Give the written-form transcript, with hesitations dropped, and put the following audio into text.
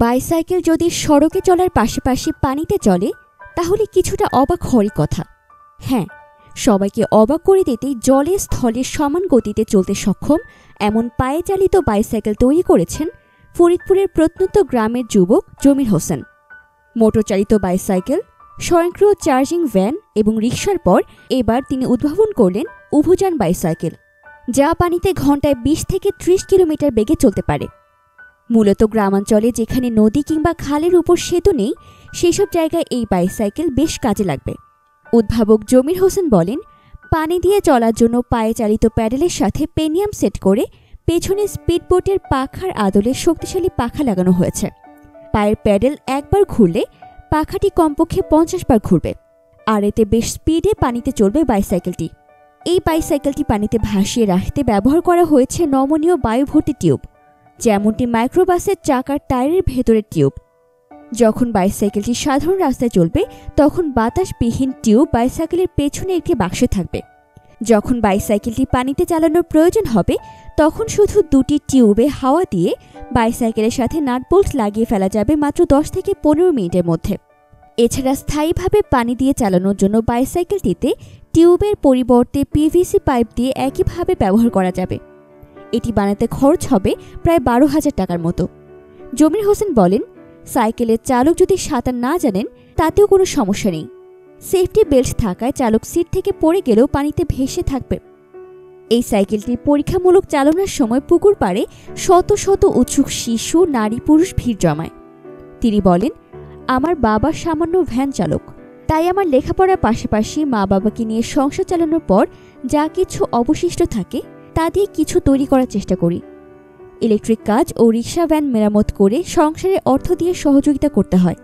Bicycle যদি সড়কে চলার পাশাপাশি পানিতে চলে তাহলে কিছুটা অবাক হওয়ারই কথা। হ্যাঁ, সবাইকে অবাক করে দিতেই জলে স্থলে সমান গতিতে চলতে সক্ষম এমন পায়ে চালিত বাইসাইকেল তৈরি করেছেন ফরিদপুরের প্রত্যন্ত গ্রামের যুবক জমির হোসেন। মোটরচালিত বাইসাইকেল, স্বয়ংক্রিয় চার্জিং ভ্যান এবং রিকশার পর এবার তিনি উদ্ভাবন করলেন উভোযান বাইসাইকেল, যা পানিতে ঘণ্টায় ২০ থেকে ৩০ কিলোমিটার বেগে চলতে পারে। মূলত গ্রামাঞ্চলে যেখানে নদী কিংবা খালের উপর সেতু নেই, সেসব জায়গায় এই বাইসাইকেল বেশ কাজে লাগবে। উদ্ভাবক জমির হোসেন বলেন, পানি দিয়ে চলার জন্য পায়ে চালিত প্যাডেলের সাথে পেনিয়াম সেট করে পেছনে স্পিডবোটের পাখার আদলে শক্তিশালী পাখা লাগানো হয়েছে। পায়ের প্যাডেল একবার ঘুরলে পাখাটি কমপক্ষে ৫০ বার ঘুরবে, আর এতে বেশ স্পিডে পানিতে চলবে বাইসাইকেলটি। এই বাইসাইকেলটি পানিতে ভাসিয়ে রাখতে ব্যবহার করা হয়েছে নমনীয় বায়ুভর্তি টিউব, যেমনটি মাইক্রোবাসের চাকার টায়ারের ভেতরের টিউব। যখন বাইসাইকেলটি সাধারণ রাস্তায় চলবে তখন বাতাসবিহীন টিউব বাইসাইকেলের পেছনে একটি বাক্সে থাকবে। যখন বাইসাইকেলটি পানিতে চালানোর প্রয়োজন হবে তখন শুধু দুটি টিউবে হাওয়া দিয়ে বাইসাইকেলের সাথে নাটবোল্ট লাগিয়ে ফেলা যাবে মাত্র ১০ থেকে ১৫ মিনিটের মধ্যে। এছাড়া স্থায়ীভাবে পানি দিয়ে চালানোর জন্য বাইসাইকেলটিতে টিউবের পরিবর্তে পিভিসি পাইপ দিয়ে একইভাবে ব্যবহার করা যাবে। এটি বানাতে খরচ হবে প্রায় ১২,০০০ টাকার মতো। জমির হোসেন বলেন, সাইকেলের চালক যদি সাঁতার না জানেন তাতেও কোনো সমস্যা নেই। সেফটি বেল্ট থাকায় চালক সিট থেকে পড়ে গেলেও পানিতে ভেসে থাকবে। এই সাইকেলটি পরীক্ষামূলক চালানোর সময় পুকুর পাড়ে শত শত উৎসুক শিশু, নারী, পুরুষ ভিড় জমায়। তিনি বলেন, আমার বাবা সামান্য ভ্যান চালক, তাই আমার লেখাপড়ার পাশাপাশি মা বাবাকে নিয়ে সংসার চালানোর পর যা কিছু অবশিষ্ট থাকে তা দিয়ে কিছু তৈরি করার চেষ্টা করি। ইলেকট্রিক কাজ ও রিক্সা ভ্যান মেরামত করে সংসারে অর্থ দিয়ে সহযোগিতা করতে হয়।